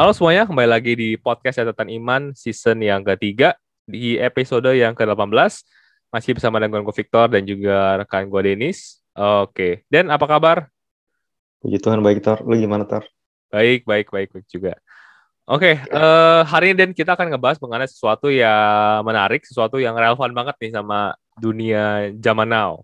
Halo semuanya, kembali lagi di podcast Catatan Iman season yang ketiga di episode yang ke-18. Masih bersama dengan gue Victor dan juga rekan gue Denis. Oke, Dan apa kabar? Puji Tuhan baik, Tor. Lu gimana, Tor? Baik juga. Oke, hari ini Dan kita akan ngebahas mengenai sesuatu yang menarik, sesuatu yang relevan banget nih sama dunia zaman now.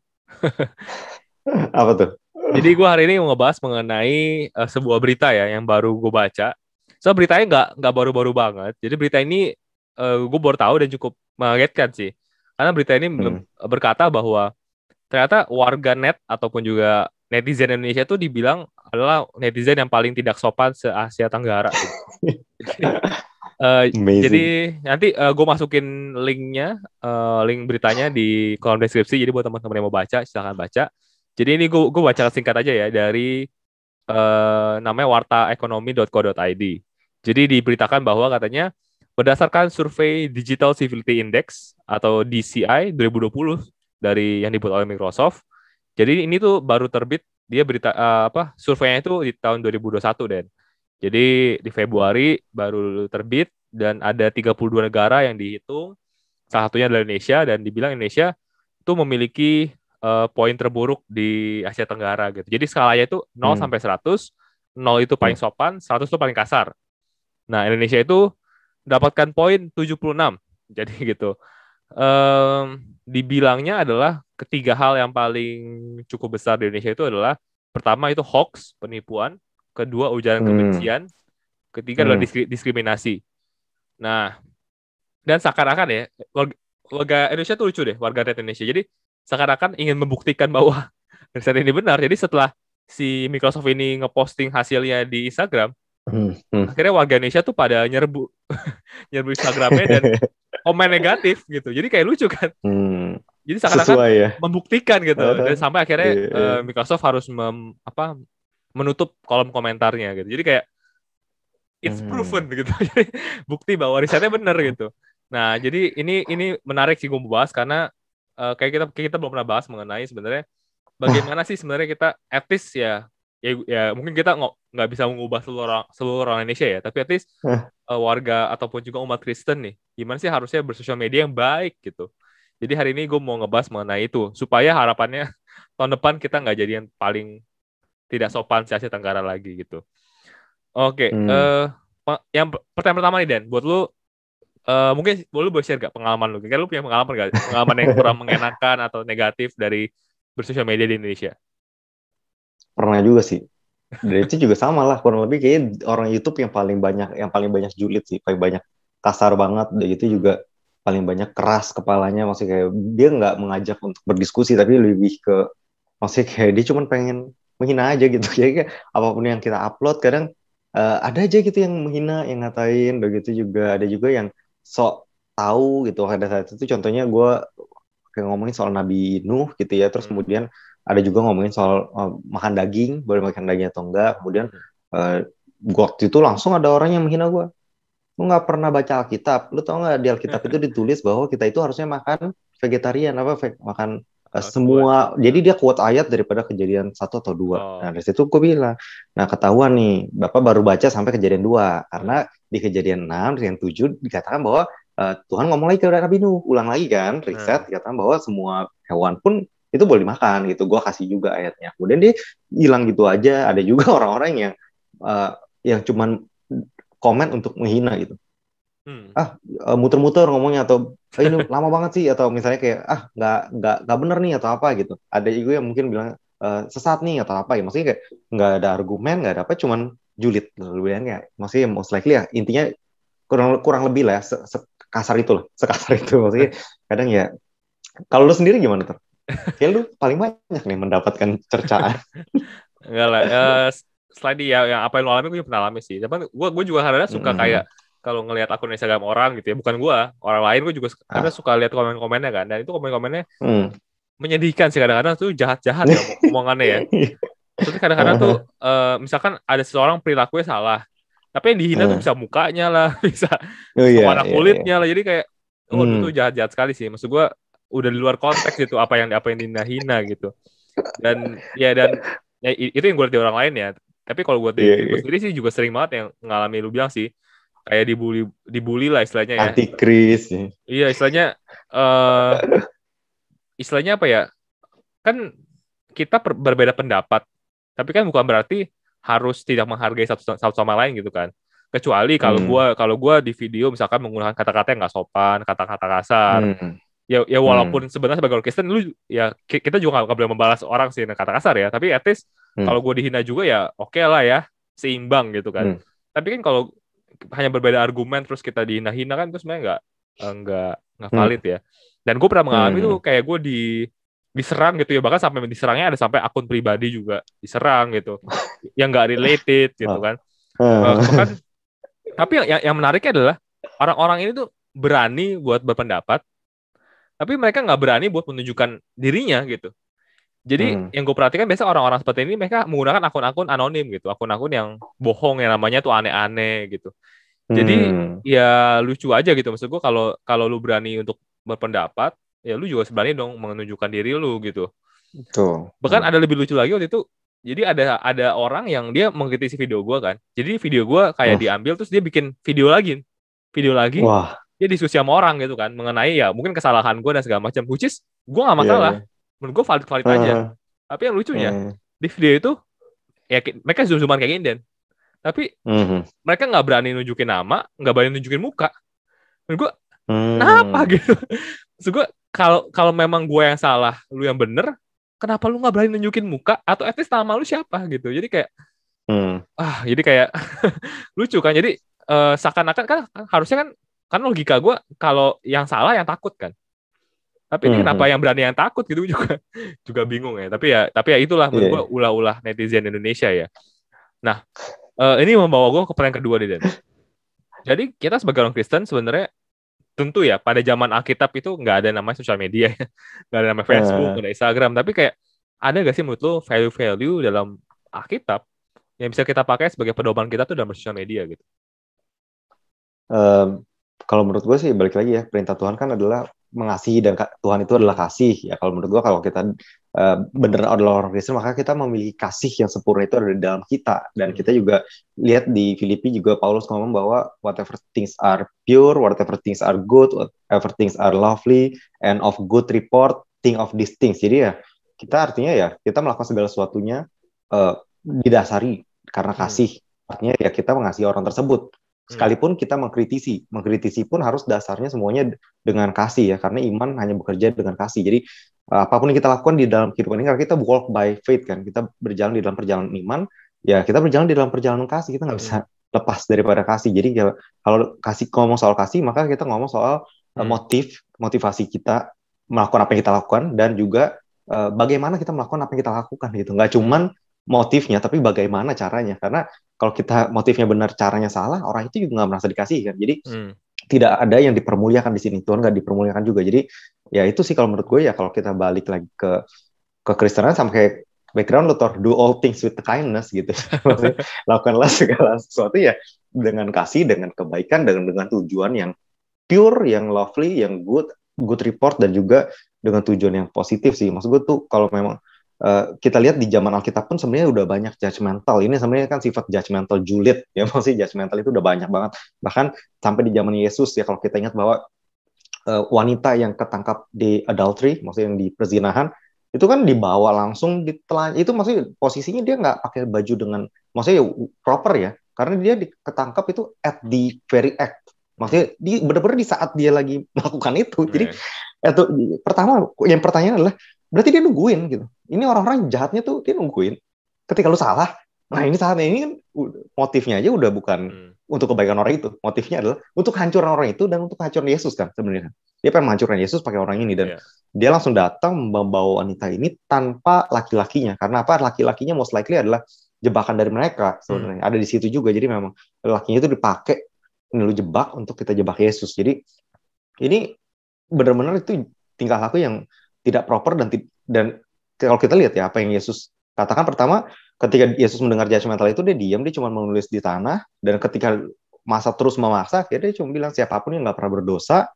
Apa tuh? Jadi gue hari ini mau ngebahas mengenai sebuah berita ya yang baru gue baca. So beritanya nggak baru-baru banget. Jadi berita ini gue baru tahu dan cukup mengagetkan sih. Karena berita ini berkata bahwa ternyata warga net ataupun juga netizen Indonesia itu dibilang adalah netizen yang paling tidak sopan se-Asia Tenggara. Jadi nanti gue masukin linknya, link beritanya di kolom deskripsi. Jadi buat teman-teman yang mau baca, silahkan baca. Jadi ini gue baca singkat aja ya dari namanya wartaekonomi.co.id. Jadi diberitakan bahwa katanya berdasarkan survei Digital Civility Index atau DCI 2020 dari yang dibuat oleh Microsoft. Jadi ini tuh baru terbit, dia berita surveinya itu di tahun 2021 Dan. Jadi di Februari baru terbit dan ada 32 negara yang dihitung. Salah satunya adalah Indonesia dan dibilang Indonesia itu memiliki poin terburuk di Asia Tenggara gitu. Jadi skalanya itu 0 sampai 100, 0 itu paling sopan, 100 itu paling kasar. Nah, Indonesia itu mendapatkan poin 76. Jadi gitu. Dibilangnya adalah ketiga hal yang paling cukup besar di Indonesia itu adalah pertama itu hoax, penipuan, kedua ujaran kebencian, ketiga adalah diskriminasi. Nah, dan seakan-akan ya, warga Indonesia tuh lucu deh, warga net Indonesia. Jadi seakan-akan ingin membuktikan bahwa riset ini benar. Jadi setelah si Microsoft ini ngeposting hasilnya di Instagram, akhirnya warga Indonesia tuh pada nyerbu Instagramnya dan komen negatif gitu. Jadi kayak lucu kan. Jadi seakan-akan ya? membuktikan gitu. Dan sampai akhirnya Microsoft harus menutup kolom komentarnya gitu. Jadi kayak it's proven gitu. Jadi bukti bahwa risetnya benar gitu. Nah, jadi ini menarik sih gue bahas karena kayak kita belum pernah bahas mengenai sebenarnya bagaimana sih sebenarnya kita etis ya mungkin kita nggak bisa mengubah seluruh orang Indonesia ya, tapi etis warga ataupun juga umat Kristen nih, gimana sih harusnya bersosial media yang baik gitu. Jadi hari ini gue mau ngebahas mengenai itu supaya harapannya tahun depan kita nggak jadi yang paling tidak sopan se Asia Tenggara lagi gitu. Oke, yang pertama nih Dan, buat lu mungkin lu boleh share gak pengalaman lu? Kira lu punya pengalaman gak? Pengalaman yang kurang mengenakan atau negatif dari bersosial media di Indonesia? Pernah juga sih. Dan itu juga sama lah, kurang lebih kayak orang YouTube yang paling banyak julid sih, paling banyak kasar banget. Dan itu juga paling banyak keras kepalanya, maksudnya kayak dia nggak mengajak untuk berdiskusi, tapi lebih ke maksudnya kayak dia cuma pengen menghina aja gitu. Jadi kayak apapun yang kita upload kadang ada aja gitu yang menghina, yang ngatain, begitu juga ada juga yang sok tahu gitu. Pada saat itu contohnya gue kayak ngomongin soal Nabi Nuh gitu ya, terus kemudian ada juga ngomongin soal makan daging, boleh makan daging atau enggak. Kemudian waktu itu langsung ada orang yang menghina gue. Lu nggak pernah baca Alkitab? Lu tau nggak di Alkitab itu ditulis bahwa kita itu harusnya makan vegetarian, makan semua. Jadi dia quote ayat daripada Kejadian 1 atau 2. Nah dari situ gue bilang, nah ketahuan nih, Bapak baru baca sampai Kejadian 2. Karena di Kejadian 6, Kejadian 7 dikatakan bahwa Tuhan ngomong lagi ke Nabi Nuh, ulang lagi kan, riset, dikatakan bahwa semua hewan pun itu boleh dimakan gitu. Gue kasih juga ayatnya. Kemudian dia hilang gitu aja. Ada juga orang-orang yang cuman komen untuk menghina gitu. Muter-muter ngomongnya, atau ini lama banget sih, atau misalnya kayak nggak bener nih atau apa gitu. Ada juga yang mungkin bilang sesat nih atau apa ya. Maksudnya kayak nggak ada argumen, nggak ada apa, cuman julid. Kayak maksudnya most likely ya intinya kurang lebih lah ya, sekasar itu lah, sekasar itu. Maksudnya kadang ya, kalau lu sendiri gimana tuh? Kayak lu paling banyak nih mendapatkan cercaan. Enggak lah, selain ya yang apa yang lu alami gue juga pernah alami sih. Tapi gue juga kadang suka kayak kalau ngelihat akun Instagram orang gitu ya, bukan gue, orang lain gue juga kadang suka lihat komen-komennya kan. Dan itu komen-komennya menyedihkan sih, kadang-kadang tuh jahat-jahat ya omongannya ya. Terus kadang-kadang tuh misalkan ada seseorang perilakunya salah, tapi yang dihina tuh bisa mukanya lah, bisa warna kulitnya lah. Jadi kayak itu tuh jahat-jahat sekali sih. Maksud gue udah di luar konteks gitu apa yang dihina gitu. Dan itu yang gue lihat di orang lain ya. Tapi kalau buat Iya, diri gue iya. sendiri sih juga sering banget yang ngalami lu bilang sih, kayak dibully lah istilahnya ya. Antikris. Ya. Iya, eh istilahnya apa ya? Kan kita berbeda pendapat, tapi kan bukan berarti harus tidak menghargai satu sama lain gitu kan. Kecuali Hmm. kalau gua di video misalkan menggunakan kata-kata yang nggak sopan, kata-kata kasar. Hmm. Ya Hmm. walaupun sebenarnya sebagai orang Kristen lu ya kita juga nggak boleh membalas orang sih dengan kata kasar ya. Tapi at least Hmm. kalau gue dihina juga ya oke lah ya, seimbang gitu kan. Hmm. Tapi kan kalau hanya berbeda argumen terus kita dihina-hina kan itu sebenarnya nggak Hmm. valid ya. Dan gue pernah mengalami tuh Hmm. kayak gue diserang gitu ya, bahkan sampai diserangnya ada sampai akun pribadi juga diserang gitu yang nggak related gitu Oh. kan. Bahkan tapi yang menariknya adalah orang-orang ini tuh berani buat berpendapat tapi mereka nggak berani buat menunjukkan dirinya gitu. Jadi Hmm. yang gue perhatikan biasa orang-orang seperti ini mereka menggunakan akun-akun anonim gitu, akun-akun yang bohong yang namanya tuh aneh-aneh gitu. Jadi Hmm. ya lucu aja gitu, maksud gue kalau kalau lu berani untuk berpendapat ya lu juga sebenarnya dong menunjukkan diri lu gitu. Tuh. Bahkan ada lebih lucu lagi waktu itu. Jadi ada orang yang dia mengkritisi video gue kan. Jadi video gue kayak Hmm. diambil terus dia bikin video lagi Wah. dia diskusi sama orang gitu kan mengenai ya mungkin kesalahan gue dan segala macam. Which is gue nggak Iya, masalah, iya. menurut gue valid aja. Tapi yang lucunya di video itu ya mereka zoom-zooman kayak gini Den. Tapi Hmm. mereka nggak berani nunjukin nama, nggak berani nunjukin muka. Menurut gue kenapa Hmm. gitu? Maksud gue kalau kalau memang gue yang salah, lu yang bener, kenapa lu nggak berani nunjukin muka atau at least nama lu siapa gitu? Jadi kayak Hmm. jadi kayak lucu kan. Jadi seakan-akan kan harusnya kan logika gue kalau yang salah yang takut kan. Tapi ini kenapa Hmm. yang berani yang takut gitu juga bingung ya. Tapi ya itulah menurut gue Iya. ulah-ulah netizen Indonesia ya. Nah, ini membawa gue ke pertanyaan kedua nih Dan. Jadi kita sebagai orang Kristen sebenarnya tentu ya pada zaman Alkitab itu nggak ada namanya sosial media ya. Nggak ada namanya Facebook, nggak ada Instagram. Tapi kayak ada gak sih menurut lo value-value dalam Alkitab yang bisa kita pakai sebagai pedoman kita tuh dalam sosial media gitu? Kalau menurut gue sih balik lagi ya, perintah Tuhan kan adalah mengasihi dan Tuhan itu adalah kasih ya. Kalau menurut gue kalau kita benar adalah orang Kristen maka kita memiliki kasih yang sempurna itu ada di dalam kita. Dan kita juga lihat di Filipi juga Paulus ngomong bahwa whatever things are pure, whatever things are good, whatever things are lovely and of good report, think of these things. Jadi ya kita artinya ya kita melakukan segala sesuatunya didasari karena kasih. Artinya ya kita mengasihi orang tersebut. Sekalipun kita mengkritisi pun harus dasarnya semuanya dengan kasih ya, karena iman hanya bekerja dengan kasih. Jadi apapun yang kita lakukan di dalam kehidupan ini, karena kita walk by faith kan, kita berjalan di dalam perjalanan iman, ya kita berjalan di dalam perjalanan kasih, kita nggak bisa lepas daripada kasih. Jadi kalau ngomong soal kasih, maka kita ngomong soal motivasi kita melakukan apa yang kita lakukan, dan juga bagaimana kita melakukan apa yang kita lakukan gitu. Nggak cuman motifnya, tapi bagaimana caranya. Karena kalau kita motifnya benar, caranya salah, orang itu juga nggak merasa dikasih kan. Jadi tidak ada yang dipermuliakan di sini. Tuhan nggak dipermuliakan juga. Jadi ya itu sih kalau menurut gue ya, kalau kita balik lagi ke Kristenan sama kayak background lo, do all things with kindness gitu. Lakukanlah segala sesuatu ya dengan kasih, dengan kebaikan, dengan tujuan yang pure, yang lovely, yang good report, dan juga dengan tujuan yang positif sih. Maksud gue tuh kalau memang kita lihat di zaman Alkitab pun sebenarnya udah banyak judgmental. Ini sebenarnya kan sifat judgmental julid ya, maksudnya judgmental itu udah banyak banget. Bahkan sampai di zaman Yesus ya, kalau kita ingat bahwa wanita yang ketangkap di adultery, maksudnya yang di perzinahan, itu kan dibawa langsung ditelan. Itu maksudnya posisinya dia nggak pakai baju dengan, maksudnya proper ya, karena dia ketangkap itu at the very act. Maksudnya benar-benar di saat dia lagi melakukan itu. Jadi itu pertama, yang pertanyaan adalah berarti dia nungguin gitu. Ini orang-orang jahatnya tuh dia nungguin. Ketika lu salah, nah ini saatnya, ini kan motifnya aja udah bukan untuk kebaikan orang itu. Motifnya adalah untuk hancuran orang itu dan untuk hancuran Yesus kan sebenarnya. Dia pengen menghancurkan Yesus pakai orang ini, dan dia langsung datang membawa wanita ini tanpa laki-lakinya. Karena apa? Laki-lakinya most likely adalah jebakan dari mereka sebenarnya. Ada di situ juga. Jadi memang lakinya itu dipakai, ini lu jebak untuk kita jebak Yesus. Jadi ini benar-benar itu tingkah laku yang tidak proper, dan kalau kita lihat ya apa yang Yesus katakan pertama, ketika Yesus mendengar judgmental itu dia diam, dia cuma menulis di tanah, dan ketika masa terus memaksa, akhirnya dia cuma bilang siapapun yang nggak pernah berdosa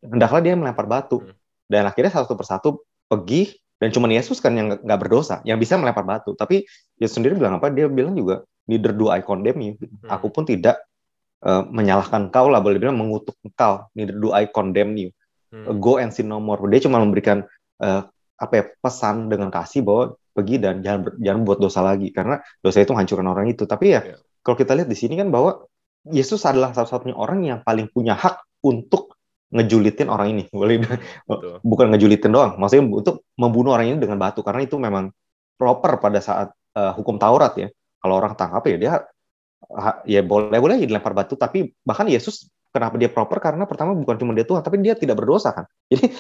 hendaklah dia melempar batu. Dan akhirnya satu persatu pergi, Dan cuma Yesus kan yang nggak berdosa, yang bisa melempar batu. Tapi Yesus sendiri bilang apa? Dia bilang juga, neither do I condemn you. Aku pun tidak menyalahkan kau lah, boleh bilang mengutuk kau. Neither do I condemn you. Go and sin no more. Dia cuma memberikan pesan dengan kasih bahwa pergi dan jangan buat dosa lagi, karena dosa itu menghancurkan orang itu. Tapi ya kalau kita lihat di sini kan bahwa Yesus adalah satu-satunya orang yang paling punya hak untuk ngejulitin orang ini, bukan ngejulitin doang, maksudnya untuk membunuh orang ini dengan batu, karena itu memang proper pada saat hukum Taurat ya. Kalau orang tangkap ya dia ya boleh dilempar batu, tapi bahkan Yesus kenapa dia proper, karena pertama bukan cuma dia Tuhan, tapi dia tidak berdosa kan. Jadi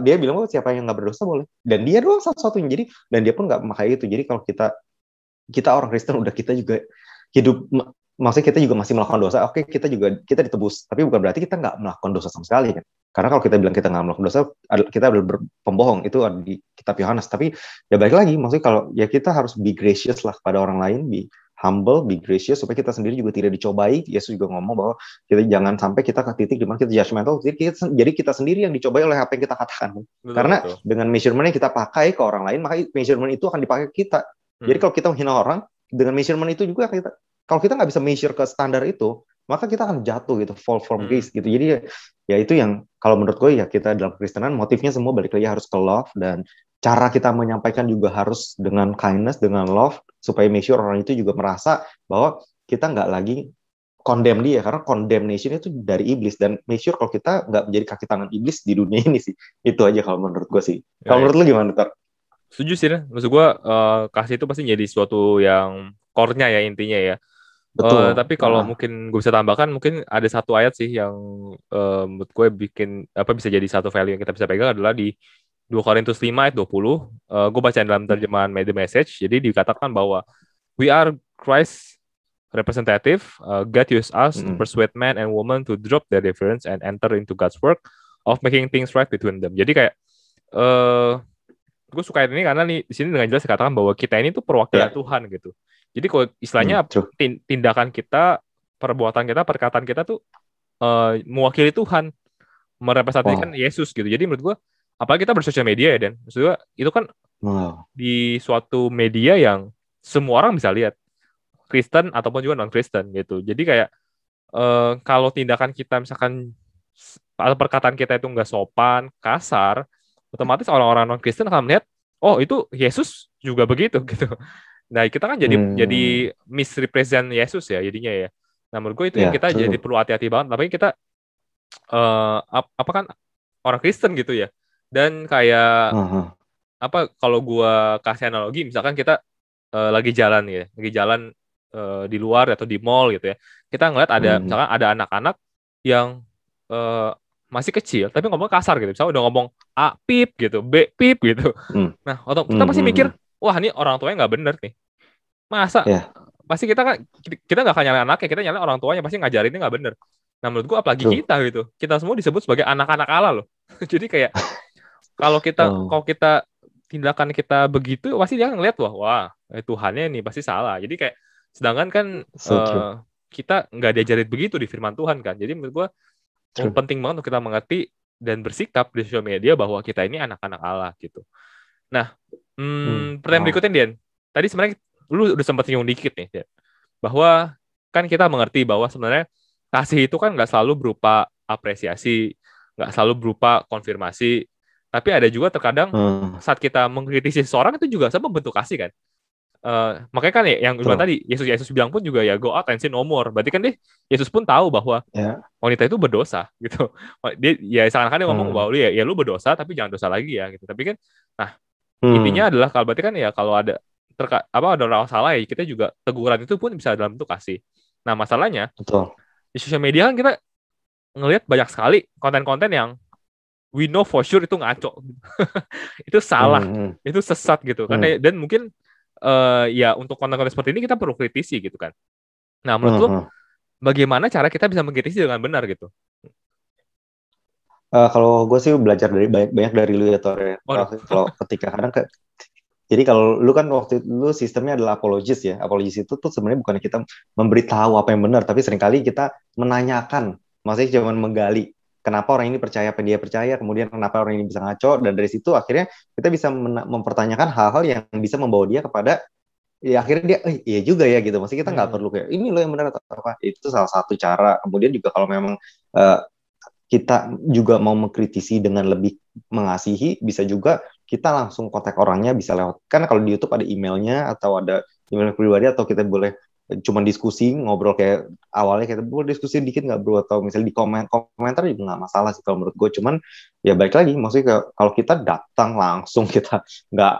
dia bilang siapa yang nggak berdosa boleh, dan dia doang satu-satunya. Jadi dan dia pun nggak memakai itu. Jadi kalau kita orang Kristen udah, kita juga hidup, maksudnya kita juga masih melakukan dosa, oke, kita ditebus, tapi bukan berarti kita nggak melakukan dosa sama sekali kan. Karena kalau kita bilang kita nggak melakukan dosa, kita adalah pembohong, itu ada di kitab Yohanes. Tapi ya balik lagi, maksudnya kalau ya kita harus be gracious lah pada orang lain, be humble, be gracious, supaya kita sendiri juga tidak dicobai. Yesus juga ngomong bahwa kita jangan sampai kita ke titik di mana kita judgmental, jadi kita sendiri yang dicobai oleh apa yang kita katakan. Karena dengan measurement yang kita pakai ke orang lain, maka measurement itu akan dipakai ke kita. Jadi kalau kita menghina orang, dengan measurement itu juga kalau kita nggak bisa measure ke standar itu, maka kita akan jatuh gitu, fall from grace gitu. Jadi ya itu yang kalau menurut gue ya, kita dalam Kristenan motifnya semua balik lagi harus ke love, dan cara kita menyampaikan juga harus dengan kindness, dengan love, supaya make sure orang itu juga merasa bahwa kita nggak lagi condemn dia, karena condemnation itu dari iblis, dan make sure kalau kita nggak menjadi kaki tangan iblis di dunia ini sih. Itu aja kalau menurut gue sih. Kalau menurut lu gimana, Tar? Setuju sih, maksud gue kasih itu pasti jadi suatu yang core-nya ya, intinya ya. Betul. Tapi kalau mungkin gue bisa tambahkan, mungkin ada satu ayat sih yang menurut gue bikin bisa jadi satu value yang kita bisa pegang, adalah di 2 Korintus 5 ayat 20. Gue baca dalam terjemahan The Message. Jadi dikatakan bahwa we are Christ representative. God used us to persuade men and women to drop their difference and enter into God's work of making things right between them. Jadi kayak gue suka ini karena nih di sini dengan jelas dikatakan bahwa kita ini tuh perwakilan Tuhan gitu. Jadi kalau istilahnya tindakan kita, perbuatan kita, perkataan kita tuh mewakili Tuhan, merepresentasikan Yesus gitu. Jadi menurut gue, apalagi kita bersosial media ya, Dan, maksud gue itu kan di suatu media yang semua orang bisa lihat, Kristen ataupun juga non Kristen gitu. Jadi kayak kalau tindakan kita misalkan atau perkataan kita itu nggak sopan, kasar, otomatis orang-orang non Kristen akan melihat, oh itu Yesus juga begitu gitu. Nah, kita kan jadi misrepresent Yesus ya jadinya ya. Nah, menurut gue itu yang kita jadi perlu hati-hati banget. Tapi kita kan orang Kristen gitu ya. Dan kayak kalau gue kasih analogi, misalkan kita lagi jalan di luar atau di mall gitu ya. Kita ngeliat misalkan ada anak-anak yang masih kecil tapi ngomong kasar gitu. Misalnya udah ngomong A pip gitu, B pip gitu. Nah, kita pasti mikir, wah ini orang tuanya nggak bener nih. Masa? Pasti kita nggak akan nyalain anaknya, kita nyalain orang tuanya, pasti ngajarinnya nggak bener. Nah menurut gue apalagi kita gitu, kita semua disebut sebagai anak-anak Allah loh. Jadi kayak kalau kita tindakan kita begitu, pasti dia ngeliat wah Tuhannya nih pasti salah. Jadi kayak sedangkan kan kita nggak diajarin begitu di firman Tuhan kan. Jadi menurut gue penting banget untuk kita mengerti dan bersikap di sosial media bahwa kita ini anak-anak Allah gitu. Nah, pertanyaan berikutnya, Dian. Tadi sebenarnya lu udah sempat nyinggung dikit nih, Dian, bahwa kan kita mengerti bahwa sebenarnya kasih itu kan nggak selalu berupa apresiasi, nggak selalu berupa konfirmasi, tapi ada juga terkadang saat kita mengkritisi seseorang itu juga sama bentuk kasih kan. Makanya kan ya yang bilang tadi Yesus bilang pun juga ya go out and sin no more. Berarti kan Yesus pun tahu bahwa wanita itu berdosa gitu. Dia ya seakan-akan dia ngomong bahwa ya lu berdosa tapi jangan dosa lagi ya gitu. Tapi kan nah intinya adalah kalau berarti kan ya kalau ada ada orang salah ya kita juga teguran itu pun bisa dalam bentuk kasih. Nah masalahnya di sosial media kan kita ngelihat banyak sekali konten-konten yang we know for sure itu ngaco. Itu salah, itu sesat gitu kan. Dan mungkin ya untuk konten-konten seperti ini kita perlu kritisi gitu kan. Nah menurut lo bagaimana cara kita bisa mengkritisi dengan benar gitu? Kalau gue sih belajar dari banyak dari lu ya, Tor. Kalau ketika kadang jadi kalau lu kan waktu lu sistemnya adalah apologis ya. Apologis itu tuh sebenarnya bukan kita memberitahu apa yang benar, tapi seringkali kita menanyakan, maksudnya cuma menggali. kenapa orang ini percaya apa dia percaya, kemudian kenapa orang ini bisa ngaco, dan dari situ akhirnya kita bisa mempertanyakan hal-hal yang bisa membawa dia kepada ya akhirnya dia iya juga ya gitu. Maksudnya kita nggak perlu kayak ini loh yang benar atau apa. Itu salah satu cara. Kemudian juga kalau memang uh, kita juga mau mengkritisi dengan lebih mengasihi, bisa juga kita langsung kontak orangnya, bisa lewat, kan kalau di YouTube ada emailnya atau ada email pribadi, atau kita boleh cuma diskusi, ngobrol kayak awalnya kita boleh diskusi dikit nggak bro, atau misalnya di komentar juga nggak masalah sih kalau menurut gue. Cuman ya balik lagi, maksudnya kalau kita datang langsung, kita nggak,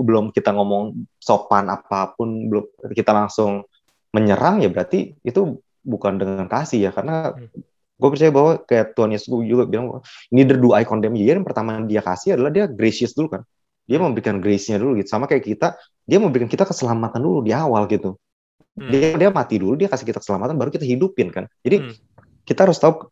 belum kita ngomong sopan apapun, belum kita langsung menyerang, ya berarti itu bukan dengan kasih ya, karena gue percaya bahwa kayak Tuhan Yesus juga bilang neither do I condemn you. Jadi yang pertama dia kasih adalah dia gracious dulu kan, dia memberikan grace-nya dulu gitu, sama kayak kita, dia memberikan kita keselamatan dulu di awal gitu. Dia mati dulu, dia kasih kita keselamatan, baru kita hidupin kan. Jadi kita harus tahu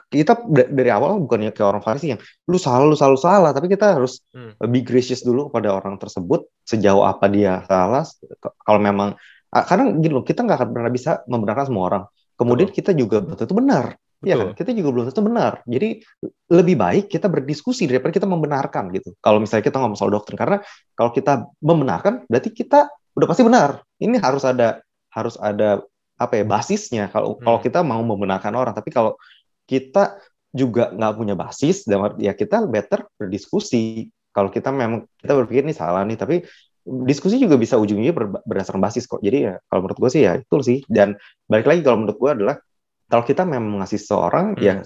kita dari awal bukannya kayak orang Farisi yang lu selalu salah, tapi kita harus be gracious dulu kepada orang tersebut sejauh apa dia salah. Kalau memang karena gini loh, kita nggak akan pernah bisa membenarkan semua orang. Kemudian kita juga belum tentu benar. Iya kan? Kita juga belum tentu benar. Jadi lebih baik kita berdiskusi daripada kita membenarkan gitu. Kalau misalnya kita ngomong soal doktrin, karena kalau kita membenarkan berarti kita udah pasti benar. Ini harus ada apa ya, basisnya kalau kita mau membenarkan orang. Tapi kalau kita juga nggak punya basis, ya kita better berdiskusi. Kalau kita memang kita berpikir ini salah nih, tapi diskusi juga bisa ujungnya berdasarkan basis kok. Jadi ya kalau menurut gue sih ya itu sih. Dan balik lagi, kalau menurut gue adalah kalau kita memang mengasihi seseorang, ya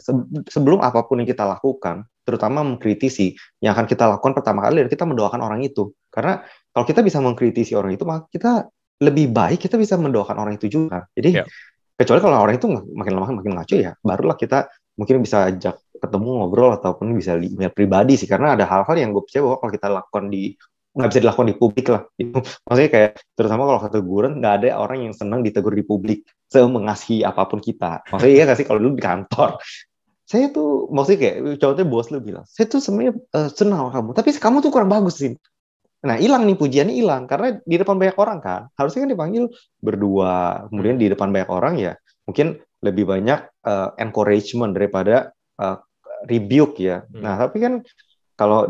sebelum apapun yang kita lakukan, terutama mengkritisi, yang akan kita lakukan pertama kali adalah kita mendoakan orang itu. Karena kalau kita bisa mengkritisi orang itu, maka kita lebih baik kita bisa mendoakan orang itu juga. Jadi kecuali kalau orang itu makin lama makin ngaco, ya barulah kita mungkin bisa ajak ketemu, ngobrol, ataupun bisa di email pribadi sih. Karena ada hal-hal yang gue percaya bahwa kalau kita lakukan nggak bisa dilakukan di publik lah. Maksudnya kayak terutama kalau keteguran, nggak ada orang yang senang ditegur di publik semengasihi apapun kita. Maksudnya iya nggak sih, kalau dulu di kantor, saya tuh maksudnya kayak contohnya bos lu bilang, saya tuh sebenarnya senang sama kamu, tapi kamu tuh kurang bagus sih. Nah, hilang nih, pujiannya hilang karena di depan banyak orang kan. Harusnya kan dipanggil berdua, kemudian di depan banyak orang ya mungkin lebih banyak encouragement daripada rebuke ya. Nah, tapi kan kalau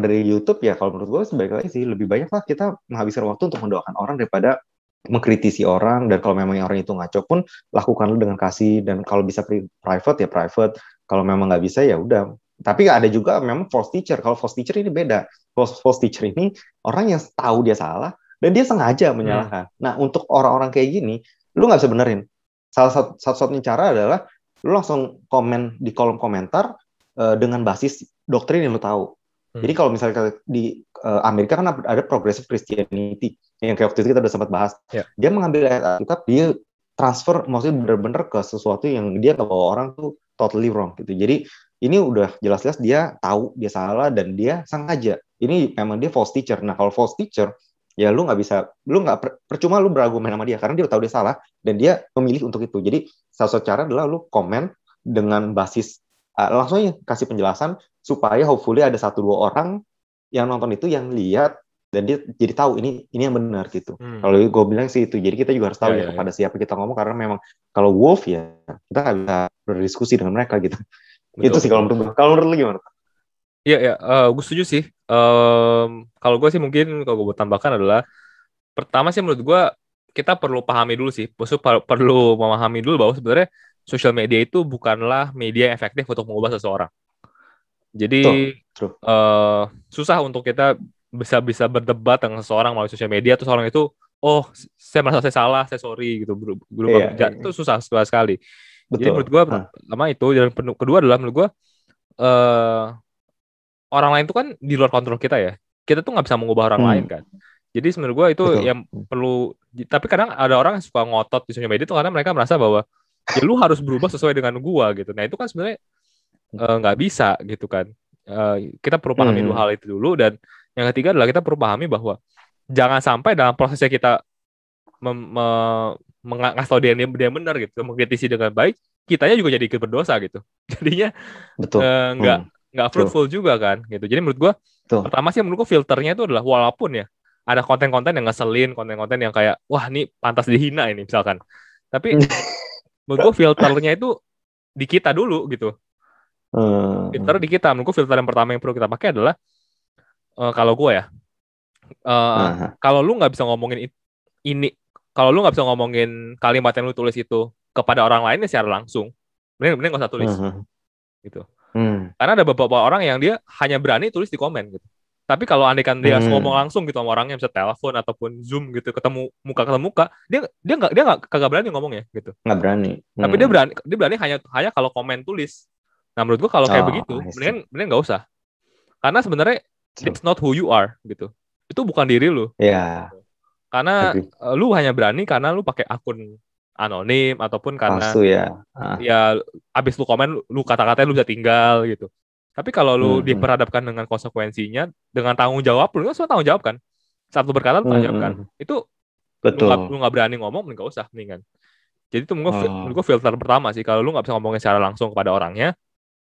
dari YouTube ya, kalau menurut gue sebaik lagi sih lebih banyak lah kita menghabiskan waktu untuk mendoakan orang daripada mengkritisi orang. Dan kalau memang orang itu ngaco pun lakukanlah dengan kasih, dan kalau bisa private ya private, kalau memang nggak bisa ya udah. Tapi ada juga memang false teacher. Kalau false teacher ini beda. False teacher ini orang yang tahu dia salah dan dia sengaja menyalahkan. Nah, untuk orang-orang kayak gini, lu nggak bisa benerin. Salah satu-satunya cara adalah lu langsung komen di kolom komentar dengan basis doktrin yang lu tahu. Jadi kalau misalnya di Amerika kan ada progressive Christianity yang kayak waktu itu kita udah sempat bahas. Dia mengambil ayat Alkitab, dia transfer, maksudnya benar-benar ke sesuatu yang dia nggak bawa orang tuh totally wrong gitu. Jadi ini udah jelas-jelas dia tahu dia salah dan dia sengaja. Ini memang dia false teacher. Nah, kalau false teacher, ya lu nggak percuma lu berargumen sama dia karena dia tahu dia salah dan dia memilih untuk itu. Jadi salah satu cara adalah lu komen dengan basis langsung kasih penjelasan supaya hopefully ada 1-2 orang yang nonton itu yang lihat dan dia jadi tahu ini yang benar gitu. Kalau gue bilang sih itu. Jadi kita juga harus tahu kepada siapa kita ngomong, karena memang kalau wolf ya kita nggak bisa berdiskusi dengan mereka gitu. Betul. Itu sih kalau menurut lu gimana? Iya, gue setuju sih. Kalau gue sih mungkin kalau gue tambahkan adalah pertama sih menurut gue kita perlu pahami dulu sih, maksudnya perlu memahami dulu bahwa sebenarnya sosial media itu bukanlah media yang efektif untuk mengubah seseorang. Jadi susah untuk kita bisa berdebat dengan seseorang melalui sosial media, terus orang itu, oh saya merasa saya salah, saya sorry gitu, berubah itu susah sekali. Betul. Jadi menurut gue pertama itu, dan kedua adalah menurut gue orang lain itu kan di luar kontrol kita ya. Kita tuh nggak bisa mengubah orang lain kan. Jadi menurut gue itu yang perlu. Tapi kadang ada orang yang suka ngotot di sosial media itu karena mereka merasa bahwa ya lu harus berubah sesuai dengan gue gitu. Nah itu kan sebenarnya nggak bisa gitu kan. Kita perlu pahami dua hal itu dulu, dan yang ketiga adalah kita perlu pahami bahwa jangan sampai dalam prosesnya kita ngasih tahu dia benar gitu, mengkritisi dengan baik, kitanya juga jadi ikut berdosa gitu. Jadinya nggak fruitful juga kan gitu. Jadi menurut gue pertama sih menurut gue filternya itu adalah, walaupun ya ada konten-konten yang ngeselin, konten-konten yang kayak wah ini pantas dihina ini misalkan, tapi menurut gue filternya itu di kita dulu gitu. Filter di kita, menurutku filter yang pertama yang perlu kita pakai adalah kalau gue ya, kalau lu nggak bisa ngomongin ini, kalau lu nggak bisa ngomongin kalimat yang lu tulis itu kepada orang lain secara langsung, mending nggak usah tulis, gitu. Karena ada beberapa orang yang dia hanya berani tulis di komen gitu. Tapi kalau andaikan dia ngomong langsung gitu sama orangnya, bisa telepon ataupun zoom gitu, ketemu muka, dia nggak kagak berani ngomongnya gitu. Nggak berani. Tapi dia berani hanya kalau komen tulis. Nah menurut gua kalau kayak begitu, mendingan nggak usah. Karena sebenarnya it's not who you are gitu. Itu bukan diri lu. Iya. Karena lu hanya berani karena lu pakai akun anonim ataupun karena palsu ya. Ya abis lu komen lu kata-katanya lu bisa tinggal gitu. Tapi kalau lu diperhadapkan dengan konsekuensinya, dengan tanggung jawab, lu kan semua tanggung jawab kan. Saat lu berkata, lu tanggung jawab kan. Itu betul. Lu nggak berani ngomong, mending nggak usah, mendingan. Jadi itu menurut gue filter pertama sih. Kalau lu nggak bisa ngomongin secara langsung kepada orangnya,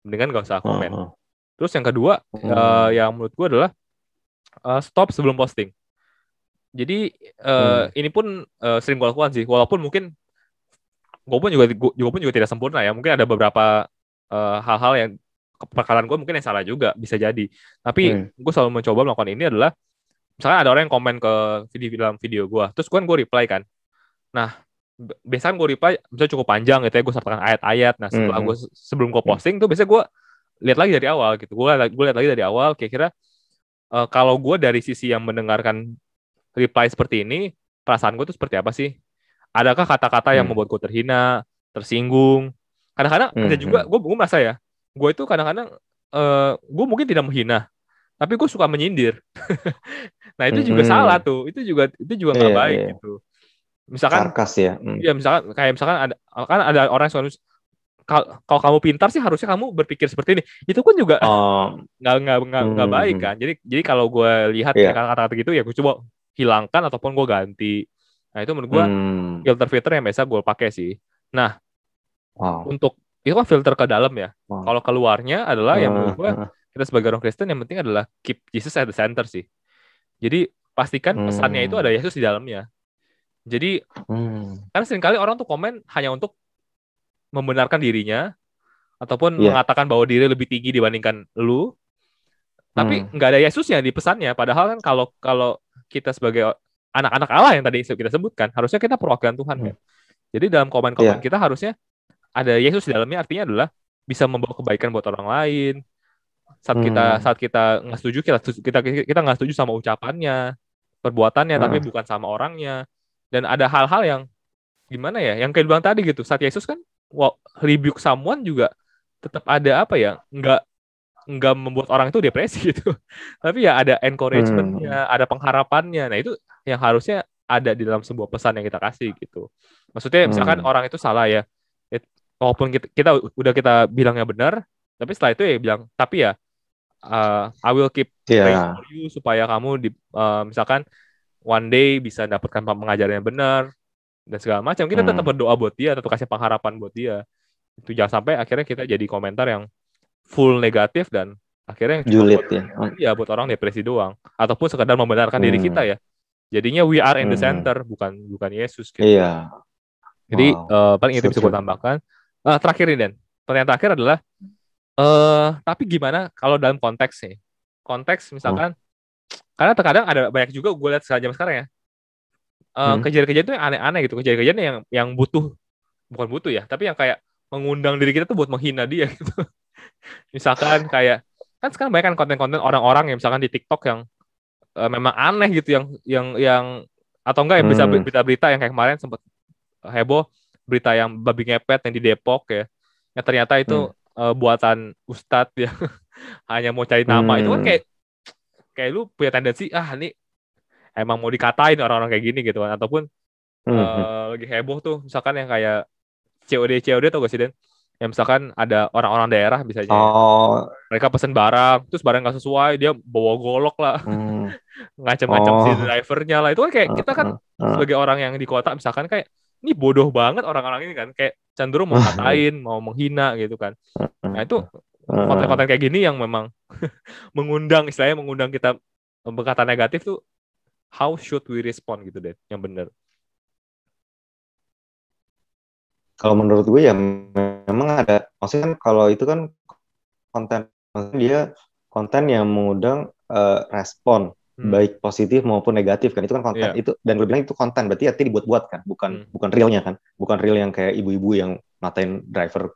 mendingan nggak usah komen. Terus yang kedua, yang menurut gue adalah stop sebelum posting. Jadi ini pun sering gue lakukan sih. Walaupun mungkin gue pun juga tidak sempurna ya. Mungkin ada beberapa hal-hal yang perkataan gue mungkin yang salah juga, bisa jadi. Tapi gue selalu mencoba melakukan ini adalah, misalkan ada orang yang komen ke dalam video gue, terus gue reply kan. Nah, biasanya gue reply misalnya cukup panjang gitu ya, gue sertakan ayat-ayat. Nah, setelah sebelum gue posting tuh biasanya gue lihat lagi dari awal gitu. Gue lihat lagi dari awal, kira-kira kalau gue dari sisi yang mendengarkan reply seperti ini, perasaan gue tuh seperti apa sih? Adakah kata-kata yang membuat gue terhina, tersinggung? Kadang-kadang ada juga, gue merasa ya, gue itu kadang-kadang gue mungkin tidak menghina, tapi gue suka menyindir. Nah itu juga salah tuh, itu juga nggak baik gitu. Misalkan sarkas ya. Ya misalkan ada orang yang kalau kamu pintar sih harusnya kamu berpikir seperti ini. Itu kan juga nggak baik kan. Jadi kalau gue lihat kata-kata gitu ya gue coba hilangkan ataupun gue ganti. Nah itu menurut gue filter yang biasa gue pakai sih. Nah untuk itu kan filter ke dalam ya. Kalau keluarnya adalah yang menurut gue kita sebagai orang Kristen yang penting adalah keep Jesus at the center sih. Jadi pastikan pesannya itu ada Yesus di dalamnya. Jadi karena seringkali orang tuh komen hanya untuk membenarkan dirinya ataupun mengatakan bahwa diri lebih tinggi dibandingkan lu. Tapi nggak ada Yesusnya di pesannya. Padahal kan kalau kita sebagai anak-anak Allah yang tadi kita sebutkan, harusnya kita perwakilan Tuhan kan. Jadi dalam komen-komen kita harusnya ada Yesus di dalamnya, artinya adalah bisa membawa kebaikan buat orang lain. Saat kita nggak setuju, kita nggak setuju sama ucapannya, perbuatannya, tapi bukan sama orangnya. Dan ada hal-hal yang gimana ya, yang kayak bilang tadi gitu. Saat Yesus kan rebuke someone juga tetap ada apa ya, nggak membuat orang itu depresi gitu. Tapi ya ada encouragement-nya, ada pengharapannya. Nah itu yang harusnya ada di dalam sebuah pesan yang kita kasih gitu. Maksudnya misalkan orang itu salah ya, walaupun kita bilangnya benar, tapi setelah itu ya bilang, tapi ya I will keep praying for you supaya kamu misalkan one day bisa dapatkan pengajaran yang benar dan segala macam. Kita tetap berdoa buat dia, tetap kasih pengharapan buat dia. Itu jangan sampai akhirnya kita jadi komentar yang full negatif dan akhirnya yang julid buat orang depresi doang, ataupun sekedar membenarkan diri kita ya. Jadinya we are in the center, bukan Yesus gitu. Iya. Jadi paling itu bisa gue tambahkan. Terakhir ini, Dan. Pertanyaan terakhir adalah tapi gimana kalau dalam konteks nih? Konteks misalkan karena terkadang ada banyak juga gue lihat sekarang ya. Kejadian-kejadian itu yang aneh-aneh gitu. Kejadian-kejadian yang bukan butuh ya, tapi yang kayak mengundang diri kita tuh buat menghina dia gitu. Misalkan kayak kan sekarang banyak kan konten-konten orang-orang yang misalkan di TikTok yang memang aneh gitu, yang atau enggak yang berita-berita yang kayak kemarin sempat heboh, berita yang babi ngepet yang di Depok ya, yang ternyata itu buatan ustadz yang hanya mau cari nama. Itu kan kayak lu punya tendensi ini emang mau dikatain orang-orang kayak gini gitu kan. Ataupun lagi heboh tuh misalkan yang kayak COD tau gak sih, Den? Yang misalkan ada orang-orang daerah misalnya mereka pesen barang, terus barang gak sesuai, dia bawa golok lah, ngacem-ngacem si drivernya lah. Itu kan kayak kita kan sebagai orang yang di kota misalkan kayak ini bodoh banget orang-orang ini kan, kayak cenderung mau ngatain, mau menghina gitu kan. Nah itu konten-konten kayak gini yang memang mengundang kita berkata negatif tuh, how should we respond gitu deh, yang benar. Kalau menurut gue ya memang ada, maksudnya kalau itu kan konten. Maksudnya dia konten yang mengundang respon baik positif maupun negatif kan, itu kan konten itu, dan gue bilang itu konten berarti artinya dibuat-buat kan, bukan realnya kan, bukan real yang kayak ibu-ibu yang ngatain driver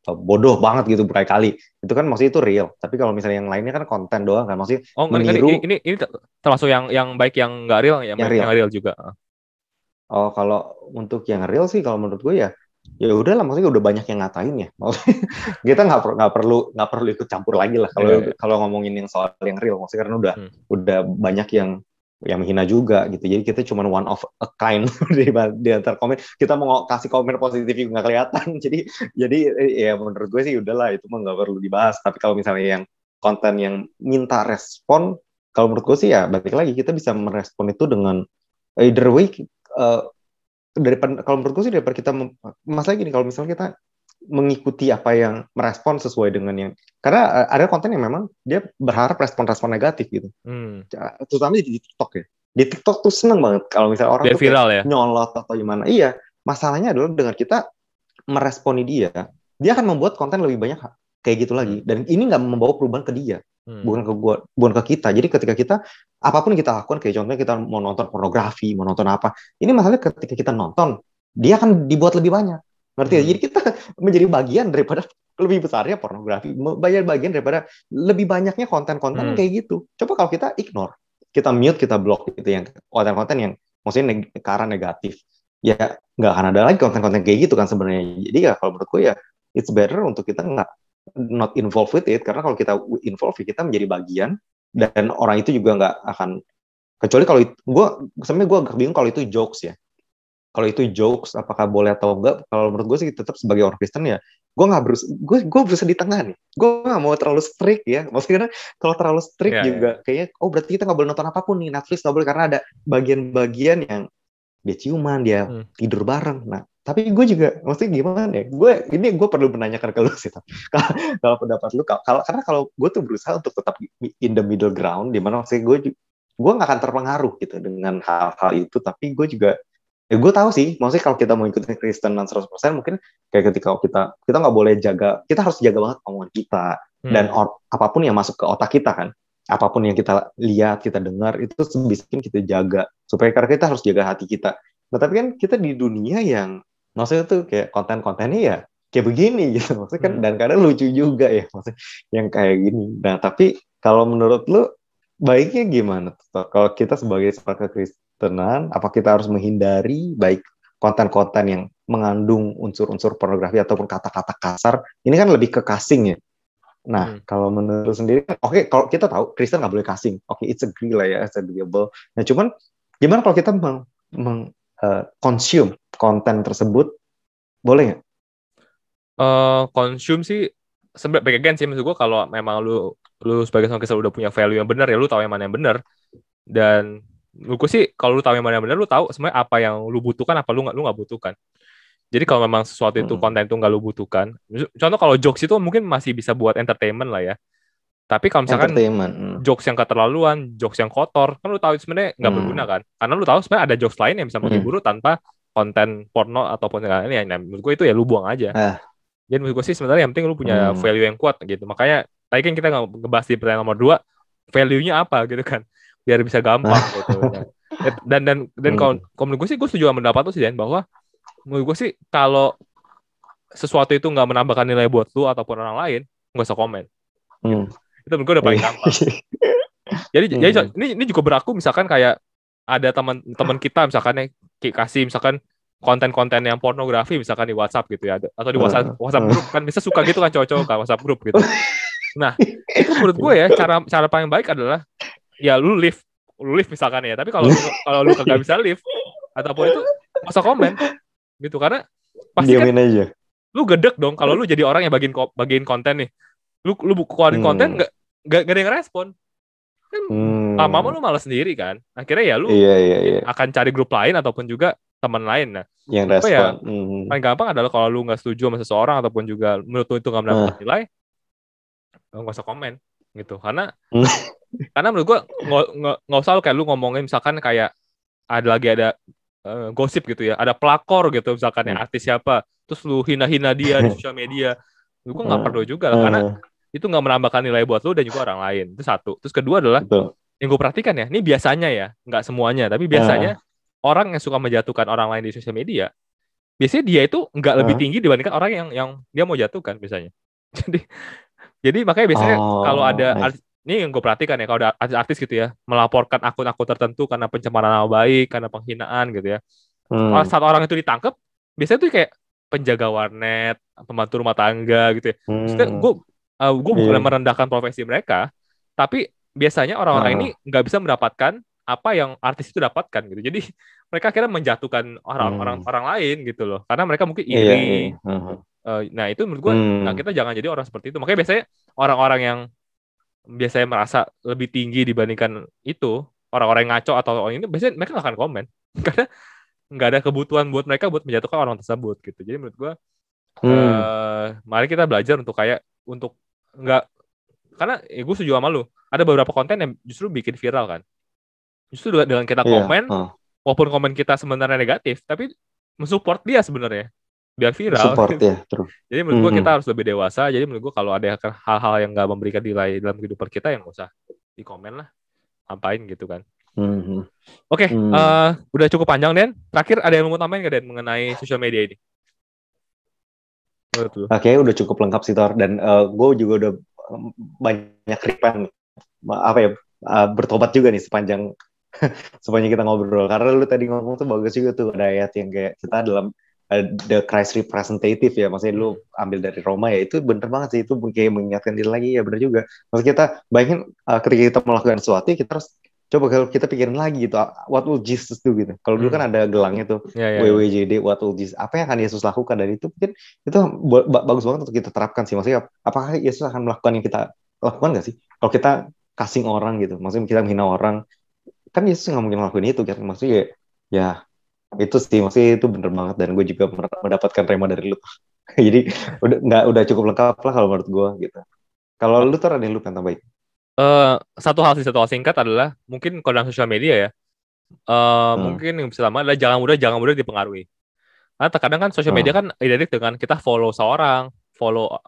bodoh banget gitu berkali-kali, itu kan maksudnya itu real. Tapi kalau misalnya yang lainnya kan konten doang kan, maksudnya meniru. Ini termasuk yang baik yang nggak real, yang real juga. Oh, kalau untuk yang real sih kalau menurut gue ya udahlah, maksudnya udah banyak yang ngatain ya. Maksudnya kita nggak perlu ikut campur lagi lah kalau ngomongin yang soal yang real, maksudnya karena udah banyak yang menghina juga gitu. Jadi kita cuma one of a kind di antar komen. Kita mau kasih komen positif juga nggak kelihatan. Jadi ya menurut gue sih udahlah, itu mah nggak perlu dibahas. Tapi kalau misalnya yang konten yang minta respon, kalau menurut gue sih ya balik lagi, kita bisa merespon itu dengan either way. Kalau menurut gue sih daripada kita masalah gini, kalau misalnya kita mengikuti apa yang merespon sesuai dengan yang, karena ada konten yang memang dia berharap respon negatif gitu, terutama di TikTok ya. Di TikTok tuh seneng banget kalau misalnya orang biar tuh viral ya, nyolot atau gimana. Iya, masalahnya adalah dengan kita meresponi dia akan membuat konten lebih banyak kayak gitu lagi, dan ini nggak membawa perubahan ke dia. Bukan ke kita. Jadi ketika kita apapun kita lakukan, kayak contohnya kita mau nonton pornografi, mau nonton apa, ini masalahnya ketika kita nonton, dia akan dibuat lebih banyak, ngerti ya? Jadi kita menjadi bagian daripada lebih besarnya pornografi, bagian daripada lebih banyaknya konten-konten kayak gitu. Coba kalau kita ignore, kita mute, kita block gitu yang konten-konten yang maksudnya ke arah negatif, ya nggak akan ada lagi konten-konten kayak gitu kan sebenarnya. Jadi ya kalau menurutku ya it's better untuk kita not involved with it, karena kalau kita involved kita menjadi bagian, dan orang itu juga nggak akan, kecuali kalau gue agak bingung kalau itu jokes ya. Kalau itu jokes apakah boleh atau enggak? Kalau menurut gue sih tetap sebagai orang Kristen ya, gue berusaha di tengah nih. Gue nggak mau terlalu strict ya, maksudnya kalau terlalu strict juga kayaknya berarti kita nggak boleh nonton apapun nih, Netflix nggak boleh karena ada bagian-bagian yang dia ciuman, dia tidur bareng. Nah, tapi gue juga, maksudnya gimana ya? Gue perlu menanyakan ke lu sih. Kalau pendapat lu, karena kalau gue tuh berusaha untuk tetap in the middle ground, di mana maksudnya gue nggak akan terpengaruh gitu dengan hal-hal itu. Tapi gue juga, gue tahu sih, maksudnya kalau kita mau ikutin Kristen 100%, mungkin kayak ketika kita nggak boleh kita harus jaga banget omongan kita, dan apapun yang masuk ke otak kita kan, apapun yang kita lihat, kita dengar, itu sebisanya kita jaga, supaya karena kita harus jaga hati kita. Nah, tapi kan kita di dunia yang maksudnya tuh kayak konten-kontennya ya kayak begini gitu, maksudnya kan, dan kadang lucu juga ya, maksudnya yang kayak gini. Nah, tapi kalau menurut lu baiknya gimana tuh? Kalau kita sebagai seorang kekristenan, apa kita harus menghindari baik konten-konten yang mengandung unsur-unsur pornografi ataupun kata-kata kasar? Ini kan lebih ke cussing ya. Nah, kalau menurut sendiri, oke, kalau kita tahu Kristen nggak boleh cussing, oke, it's agree lah ya, it's agreeable. Nah, cuman gimana kalau kita consume konten tersebut, boleh nggak? Consume sih sebenarnya bagian sih, maksud gue kalau memang lu sebagai seorang Kristen udah punya value yang benar ya, lu tahu yang mana yang benar. Dan menurut gue sih kalau lu tahu yang mana yang benar, lu tahu sebenarnya apa yang lu butuhkan, apa lu nggak butuhkan. Jadi kalau memang sesuatu itu konten itu nggak lu butuhkan, contoh kalau jokes itu mungkin masih bisa buat entertainment lah ya. Tapi kalau misalkan jokes yang keterlaluan, jokes yang kotor, kan lu tahu sebenarnya nggak berguna kan? Karena lu tahu sebenarnya ada jokes lain yang bisa menghibur tanpa konten porno ataupun ini. Nah, menurut gue itu ya lu buang aja. Jadi menurut gue sih sebenarnya yang penting lu punya value yang kuat gitu. Makanya tadi kan kita ngebahas di pertanyaan nomor 2, value-nya apa gitu kan, biar bisa gampang gitu. Dan kalau menurut gue sih, gue setuju sama pendapat lu sih, Dan, bahwa menurut gue sih kalau sesuatu itu nggak menambahkan nilai buat lu ataupun orang lain, nggak usah komen. Gitu. Itu menurut gue udah paling gampang. Jadi ini juga berlaku misalkan kayak ada teman kita misalkan yang kasih misalkan konten-konten yang pornografi misalkan di WhatsApp gitu ya, atau di WhatsApp grup kan, bisa suka gitu kan cowok-cowok kan WhatsApp grup gitu. Nah, itu menurut gue ya cara paling baik adalah ya lu leave misalkan ya. Tapi kalau lu kagak bisa leave ataupun itu, nggak usah komen gitu, karena pasti kan aja. Lu gedek dong kalau lu jadi orang yang bagiin konten nih. Lu keluarin konten nggak ada yang respon. Kan lama-lama lu malas sendiri kan. Akhirnya ya lu akan cari grup lain ataupun juga teman lain. Nah, yang respon. Ya, paling gampang adalah kalau lu nggak setuju sama seseorang ataupun juga menurut lu itu nggak mendapat nilai, nggak usah komen gitu. Karena menurut gua nggak usah lu kayak lu ngomongin misalkan kayak ada gosip gitu ya, ada pelakor gitu misalkan ya, artis siapa, terus lu hina-hina dia di sosial media. Gua nggak perlu juga lah, karena itu nggak menambahkan nilai buat lu dan juga orang lain. Itu satu. Terus kedua adalah Betul. yang gue perhatikan ya, ini biasanya ya, nggak semuanya, tapi biasanya orang yang suka menjatuhkan orang lain di sosial media, biasanya dia itu nggak lebih tinggi dibandingkan orang yang dia mau jatuhkan biasanya. Jadi makanya biasanya kalau ada ini yang gue perhatikan ya, kalau ada artis gitu ya melaporkan akun-akun tertentu karena pencemaran nama baik, karena penghinaan gitu ya. Saat orang itu ditangkap, biasanya tuh kayak penjaga warnet, pembantu rumah tangga gitu ya. Maksudnya gue bukan merendahkan profesi mereka, tapi biasanya orang-orang ini nggak bisa mendapatkan apa yang artis itu dapatkan gitu. Jadi mereka akhirnya menjatuhkan orang lain gitu loh, karena mereka mungkin iri. Nah itu menurut gue, nah kita jangan jadi orang seperti itu. Makanya biasanya orang-orang yang biasanya merasa lebih tinggi dibandingkan itu, orang-orang yang ngaco atau orang ini, biasanya mereka nggak akan komen karena nggak ada kebutuhan buat mereka buat menjatuhkan orang tersebut gitu. Jadi menurut gue, mari kita belajar untuk nggak, karena gue setuju sama lu, ada beberapa konten yang justru bikin viral kan. Justru dengan kita komen, walaupun komen kita sebenarnya negatif, tapi mensupport dia sebenarnya biar viral. Support ya, terus. Jadi menurut gue kita harus lebih dewasa. Jadi menurut gue kalau ada hal-hal yang nggak memberikan nilai dalam kehidupan kita, yang nggak usah di komen lah, ngapain gitu kan. Oke, udah cukup panjang Den. Terakhir ada yang mau tambahin nggak Den mengenai sosial media ini? Oke, udah cukup lengkap sih Thor. Dan gue juga udah banyak repan bertobat juga nih sepanjang kita ngobrol. Karena lu tadi ngomong tuh bagus juga tuh, ada ayat yang kayak kita dalam the Christ representative ya, maksudnya lu ambil dari Roma ya, itu bener banget sih, itu kayak mengingatkan diri lagi ya, bener juga. Maksudnya kita bayangin ketika kita melakukan sesuatu, kita harus coba kalau kita pikirin lagi gitu, what will Jesus do gitu. Kalau dulu kan ada gelangnya tuh, WWJD, what will Jesus, apa yang akan Yesus lakukan, dan itu mungkin itu bagus banget untuk kita terapkan sih. Maksudnya apakah Yesus akan melakukan yang kita lakukan nggak sih? Kalau kita kasih orang gitu, maksudnya kita menghina orang, kan Yesus nggak mungkin ngelakuin itu kan. Maksudnya ya itu sih, maksudnya itu bener banget, dan gue juga mendapatkan rema dari lu. Jadi udah cukup lengkap lah kalau menurut gue gitu. Kalau lu tuh ada yang lu pengen tambahin? Satu hal singkat adalah mungkin kalau dalam sosial media ya, mungkin yang bisa lama adalah jangan mudah dipengaruhi. Karena terkadang kan sosial media kan identik dengan kita follow seorang,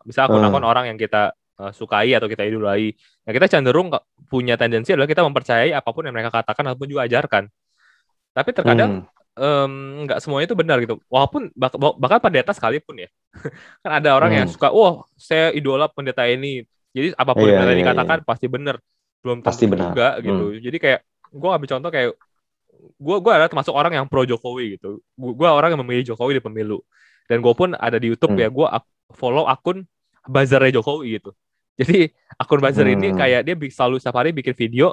bisa akun-akun orang yang kita sukai atau kita idolai. Nah, kita cenderung punya tendensi adalah kita mempercayai apapun yang mereka katakan ataupun juga ajarkan. Tapi terkadang nggak semuanya itu benar gitu. Walaupun bahkan pendeta sekalipun ya. Kan ada orang yang suka, saya idola pendeta ini. Jadi apapun yang pendeta dikatakan pasti benar. Belum tentu juga gitu. Jadi kayak gue ambil contoh kayak gue adalah termasuk orang yang pro Jokowi gitu. Gue orang yang memilih Jokowi di pemilu. Dan gue pun ada di YouTube ya, gue follow akun Bazarnya Jokowi gitu. Jadi akun Bazar ini kayak dia selalu setiap hari bikin video.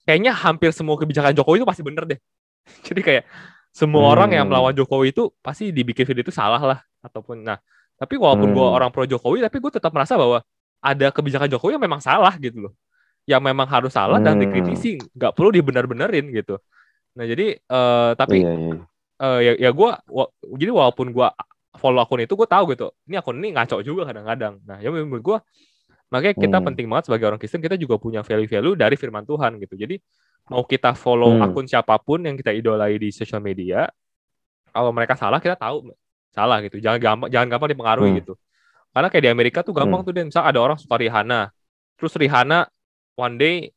Kayaknya hampir semua kebijakan Jokowi itu pasti bener deh. Jadi kayak semua orang yang melawan Jokowi itu pasti dibikin video itu salah lah ataupun tapi walaupun gue orang pro Jokowi, tapi gue tetap merasa bahwa ada kebijakan Jokowi yang memang salah gitu loh, yang memang harus salah dan dikritisi, nggak perlu dibener-benerin gitu. Nah jadi tapi jadi walaupun gue follow akun itu, gue tahu gitu ini akun ini ngaco juga kadang-kadang. Nah ya menurut gue makanya kita penting banget sebagai orang Kristen, kita juga punya value-value dari firman Tuhan gitu. Jadi mau kita follow akun siapapun yang kita idolai di sosial media, kalau mereka salah kita tahu salah gitu. Jangan gampang dipengaruhi gitu. Karena kayak di Amerika tuh gampang tuh, misal ada orang suka Rihanna, terus Rihanna one day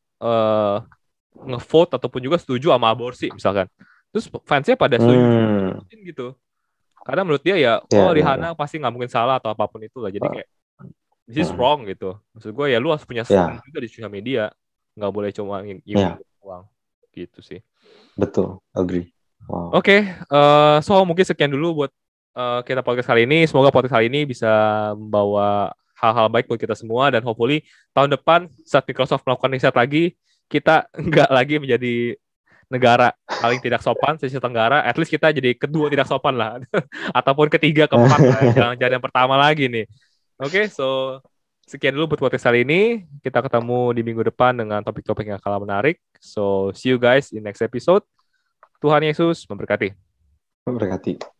ngevote ataupun juga setuju sama aborsi misalkan, terus fansnya pada setuju gitu. Karena menurut dia ya, Rihanna pasti nggak mungkin salah atau apapun itu lah. Jadi kayak this is wrong gitu. Maksud gue ya lu harus punya stand juga di sosial media, nggak boleh cuma uang gitu sih. Betul, agree. Wow. Oke, so mungkin sekian dulu buat kita podcast kali ini. Semoga podcast kali ini bisa membawa hal-hal baik buat kita semua, dan hopefully tahun depan saat Microsoft melakukan riset lagi, kita nggak lagi menjadi negara paling tidak sopan se-Asia Tenggara. At least kita jadi kedua tidak sopan lah, ataupun ketiga, keempat lah. Jangan jadi yang pertama lagi nih. Oke, so sekian dulu buat podcast kali ini. Kita ketemu di minggu depan dengan topik-topik yang kalah menarik. So, see you guys in next episode. Tuhan Yesus memberkati. Memberkati.